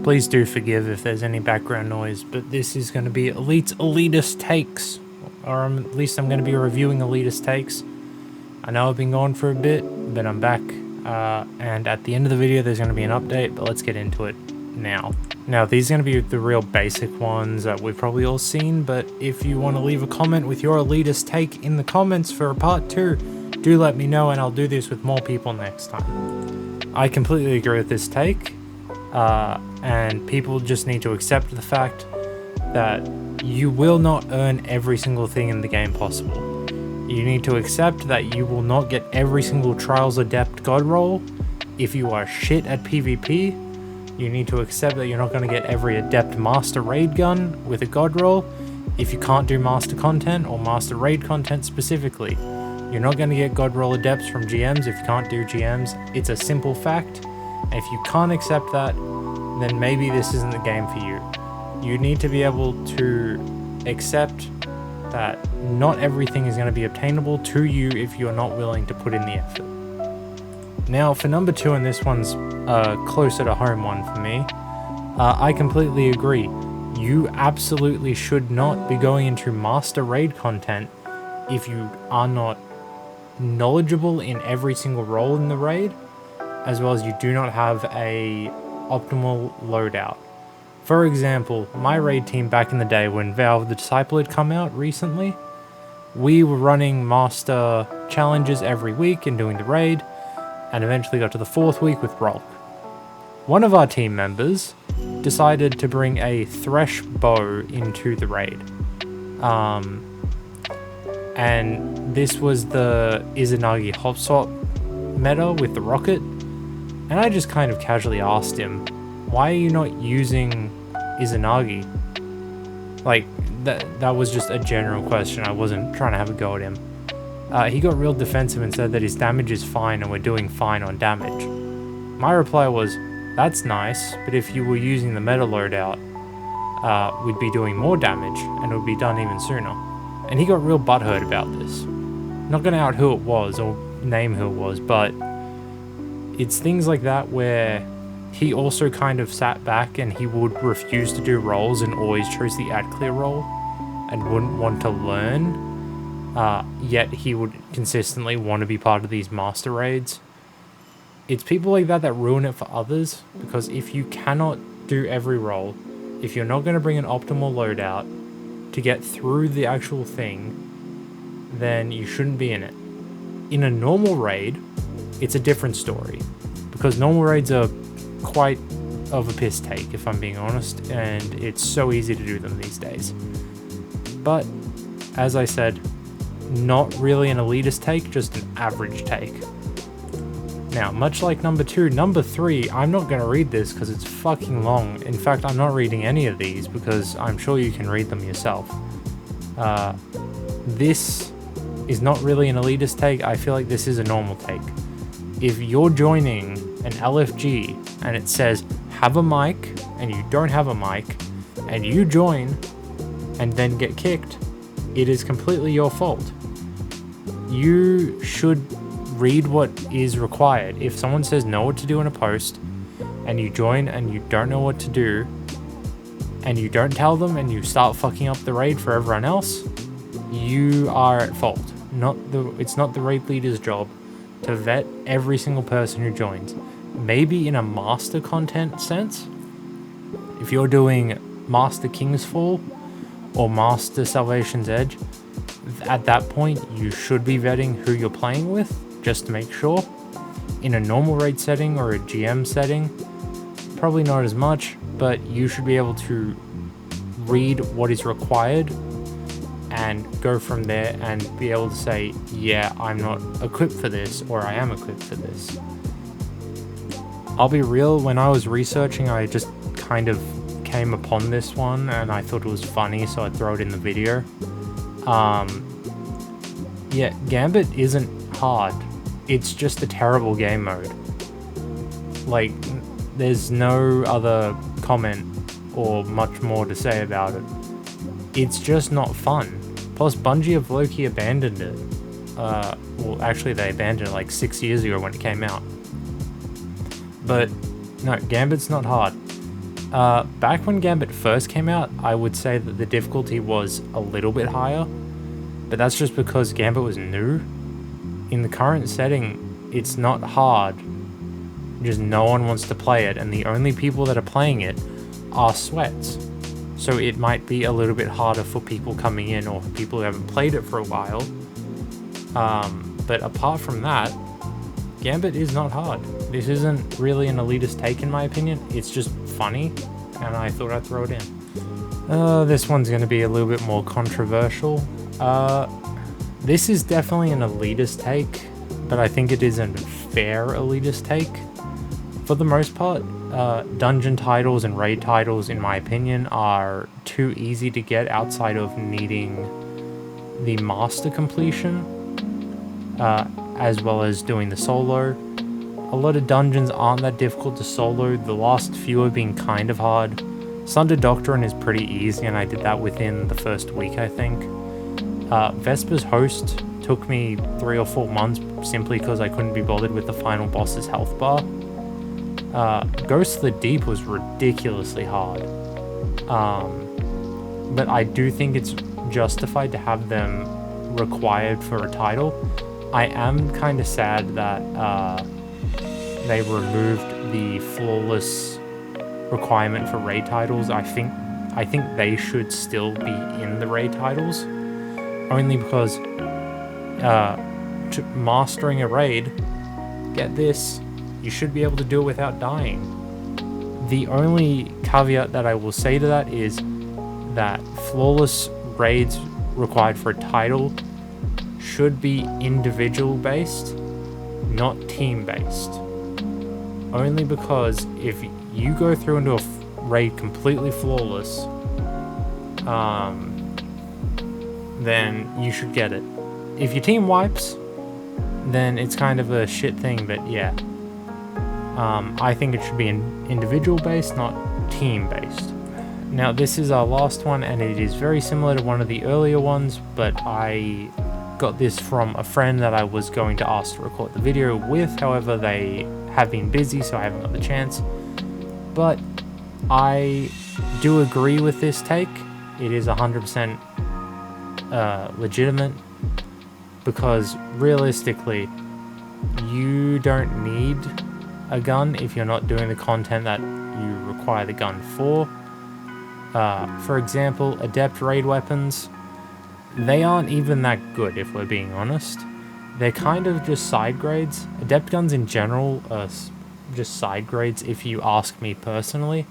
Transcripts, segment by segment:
Please do forgive if there's any background noise, but this is going to be elitist takes, or at least I'm going to be reviewing elitist takes. I know I've been gone for a bit, but I'm back, and at the end of the video there's going to be an update, but let's get into it now. Now, these are going to be the real basic ones that we've probably all seen, but if you want to leave a comment with your elitist take in the comments for a part 2, do let me know and I'll do this with more people next time. I completely agree with this take, and people just need to accept the fact that you will not earn every single thing in the game possible. You need to accept that you will not get every single Trials Adept God roll. If you are shit at PvP, you need to accept that you're not going to get every Adept Master Raid gun with a God roll. If you can't do Master content or Master Raid content specifically, you're not going to get God roll Adepts from GMs if you can't do GMs. It's a simple fact. And if you can't accept that, then maybe this isn't the game for you. You need to be able to accept that not everything is going to be obtainable to you if you're not willing to put in the effort. Now, for number 2, and this one's closer to home one for me, I completely agree. You absolutely should not be going into Master Raid content if you are not knowledgeable in every single role in the raid, as well as you do not have a optimal loadout. For example, my raid team back in the day when Vow of the Disciple had come out recently, we were running Master challenges every week and doing the raid, and eventually got to the 4th week with Rolk. One of our team members decided to bring a Thresh bow into the raid. And this was the Izanagi hop swap meta with the rocket, and I just kind of casually asked him, why are you not using Izanagi? Like, that was just a general question. I wasn't trying to have a go at him. He got real defensive and said that his damage is fine and we're doing fine on damage. My reply was, that's nice, but if you were using the meta loadout, we'd be doing more damage and it would be done even sooner. And he got real butthurt about this. Not gonna out who it was or name who it was, but it's things like that where he also kind of sat back and he would refuse to do rolls and always chose the ad clear roll and wouldn't want to learn. Yet he would consistently want to be part of these master raids. It's people like that that ruin it for others, because if you cannot do every role, if you're not going to bring an optimal loadout to get through the actual thing, then you shouldn't be in it. In a normal raid, it's a different story, because normal raids are quite of a piss take, if I'm being honest, and it's so easy to do them these days. But, as I said, not really an elitist take, just an average take. Now, much like number 2, number 3, I'm not going to read this because it's fucking long. In fact, I'm not reading any of these because I'm sure you can read them yourself. This is not really an elitist take. I feel like this is a normal take. If you're joining an LFG and it says have a mic and you don't have a mic and you join and then get kicked, it is completely your fault. You should read what is required. If someone says know what to do in a post and you join and you don't know what to do and you don't tell them and you start fucking up the raid for everyone else, you are at fault. It's not the raid leader's job to vet every single person who joins. Maybe in a master content sense, if you're doing Master King's Fall or Master Salvation's Edge, at that point you should be vetting who you're playing with, just to make sure. In a normal raid setting or a GM setting, probably not as much, but you should be able to read what is required and go from there and be able to say, yeah, I'm not equipped for this, or I am equipped for this. I'll be real, when I was researching, I just kind of came upon this one and I thought it was funny, so I'd throw it in the video. Yeah, Gambit isn't hard. It's just a terrible game mode. Like, there's no other comment or much more to say about it. It's just not fun. Plus, Bungie have low-key abandoned it. Well, actually, they abandoned it like 6 years ago when it came out. But, no, Gambit's not hard. Back when Gambit first came out, I would say that the difficulty was a little bit higher, but that's just because Gambit was new. In the current setting, it's not hard, just no one wants to play it, and the only people that are playing it are sweats. So it might be a little bit harder for people coming in or people who haven't played it for a while. But apart from that, Gambit is not hard. This isn't really an elitist take in my opinion, it's just funny, and I thought I'd throw it in. This one's going to be a little bit more controversial. This is definitely an elitist take, but I think it is a fair elitist take. For the most part, dungeon titles and raid titles, in my opinion, are too easy to get outside of needing the master completion, as well as doing the solo. A lot of dungeons aren't that difficult to solo, the last few have been kind of hard. Sunder Doctrine is pretty easy, and I did that within the first week, I think. Vesper's Host took me 3 or 4 months simply because I couldn't be bothered with the final boss's health bar. Ghost of the Deep was ridiculously hard. But I do think it's justified to have them required for a title. I am kind of sad that they removed the flawless requirement for raid titles. I think they should still be in the raid titles, only because mastering a raid, get this, you should be able to do it without dying. The only caveat that I will say to that is that flawless raids required for a title should be individual based, not team based. Only because if you go through into a raid completely flawless, then you should get it. If your team wipes, then it's kind of a shit thing, but yeah. I think it should be individual based, not team based. Now this is our last one, and it is very similar to one of the earlier ones, but I got this from a friend that I was going to ask to record the video with. However, they have been busy, so I haven't got the chance. But I do agree with this take. It is 100% legitimate, because realistically, you don't need a gun if you're not doing the content that you require the gun for. For example, adept raid weapons, they aren't even that good if we're being honest. They're kind of just side grades. Adept guns in general are just side grades if you ask me personally,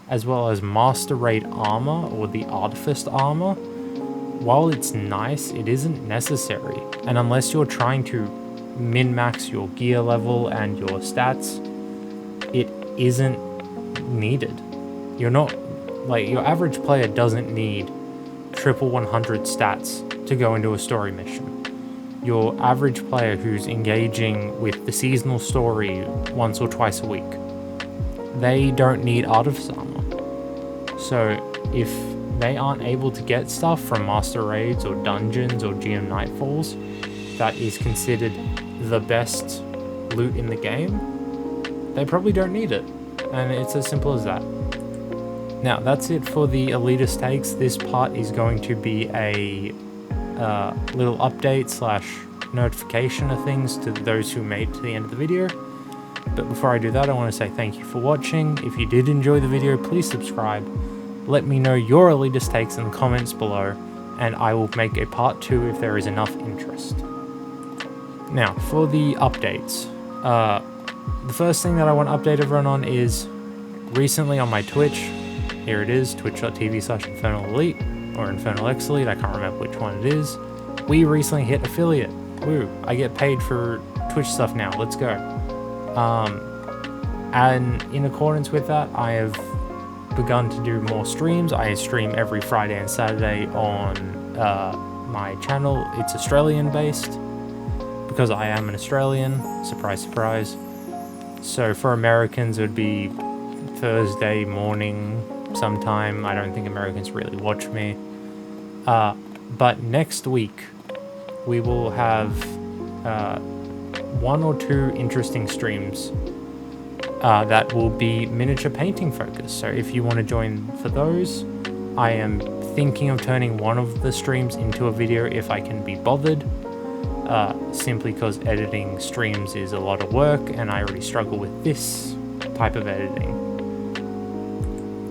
as well as master raid armor or the artifice armor. While it's nice, it isn't necessary, and unless you're trying to min-max your gear level and your stats, it isn't needed. You're not, like, your average player doesn't need triple 100 stats to go into a story mission. Your average player who's engaging with the seasonal story once or twice a week, they don't need artifice armor. So if they aren't able to get stuff from master raids or dungeons or GM Nightfalls that is considered the best loot in the game, they probably don't need it, and it's as simple as that. Now that's it for the elitist takes. This part is going to be a little update / notification of things to those who made it to the end of the video. But before I do that, I want to say thank you for watching. If you did enjoy the video, please subscribe. Let me know your elitist takes in the comments below, and I will make a part 2 if there is enough interest. Now, for the updates. The first thing that I want to update everyone on is recently on my Twitch, here it is, twitch.tv/InfernalElite, or InfernalXElite, I can't remember which one it is. We recently hit affiliate. Woo, I get paid for Twitch stuff now, let's go. And in accordance with that, I have begun to do more streams. I stream every Friday and Saturday on my channel. It's Australian based, because I am an Australian, surprise surprise. So for Americans it would be Thursday morning sometime. I don't think Americans really watch me. But next week we will have 1 or 2 interesting streams. that will be miniature painting focused. So if you want to join for those, I am thinking of turning one of the streams into a video if I can be bothered, simply because editing streams is a lot of work and I already struggle with this type of editing.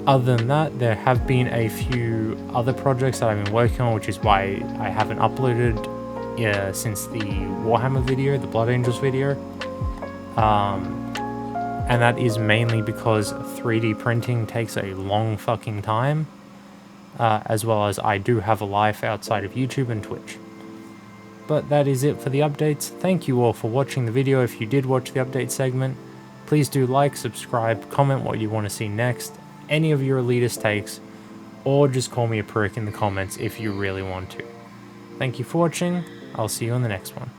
Other than that, there have been a few other projects that I've been working on, which is why I haven't uploaded since the Warhammer video, the Blood Angels video. And that is mainly because 3D printing takes a long fucking time, as well as I do have a life outside of YouTube and Twitch. But that is it for the updates. Thank you all for watching the video. If you did watch the update segment, please do like, subscribe, comment what you want to see next, any of your elitist takes, or just call me a prick in the comments if you really want to. Thank you for watching. I'll see you on the next one.